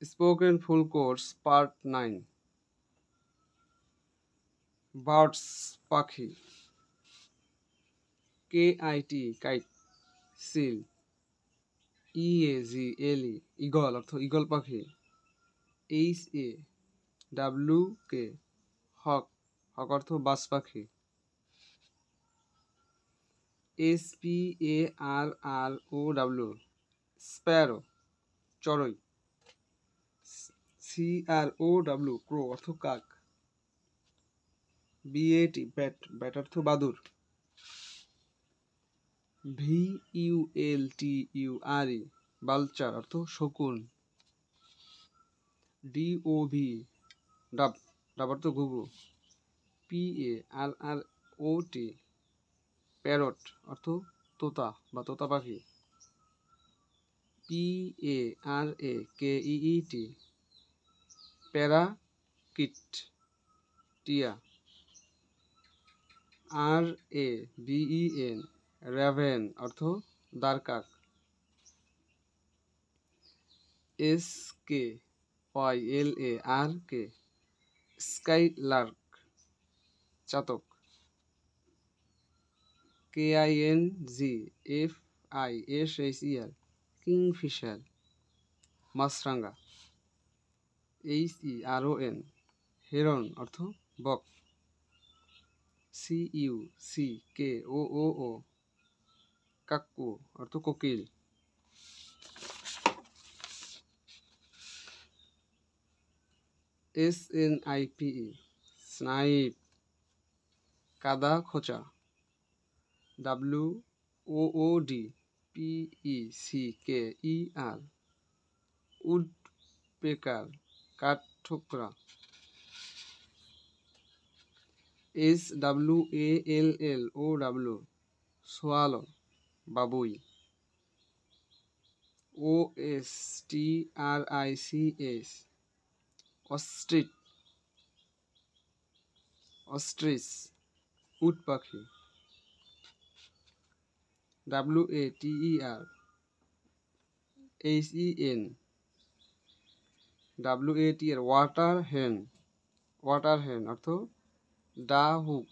Spoken full course part 9। Birds পাখি। KIT kite, seal. EAGLE eagle অর্থ eagle পাখি। HAWK হক, হক অর্থ বাজ পাখি। SPARROW স্প্যারো চড়ুই। CROW ক্রো অর্থ কাক। BAT ব্যাট, ব্যাট অর্থ বাদুর। VULTURE বালচার অর্থ শকুন। DOV ডাব, ডাব অর্থ ঘুঘু। PARROT প্যারট অর্থ তোতা বা তোতা পাখি। PARAKEET প্যারাকিট টিয়া। RAVEN র্যাভেন অর্থ দারকাক। SKYLARK স্কাইলার্ক চাতক। KINGFISHER কিংফিশার মাছরাঙা। HERON হেরন অর্থ বক। CUCKOO কাক্কু অর্থ কোকিল। SNIPE স্নাইপ কাদা খোঁচা। WOODPECKER উডপেকার কাঠঠোকরা। SWALLOW সোয়ালো বাবুই। OSTRICH অস্ট্রিচ, অস্ট্রিচ উট পাখি। WATER HEN WATER ওয়াটার হেন, ওয়াটার হেন অর্থ ডাহুক।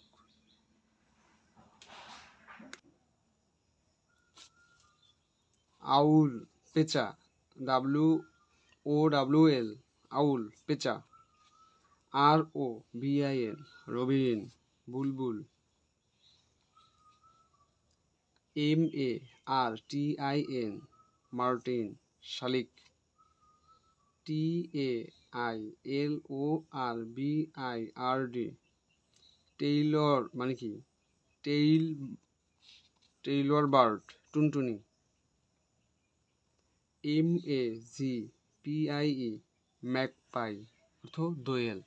আউল পেঁচা। WOWL আউল পেঁচা। ROBIN রবিন বুলবুল। MARTIN মার্টিন শালিক। TAILORBIRD টেইলর মানে কি টেইলর বার্ড টুনটুনি। MAGPIE ম্যাগপাই অর্থ দোয়েল।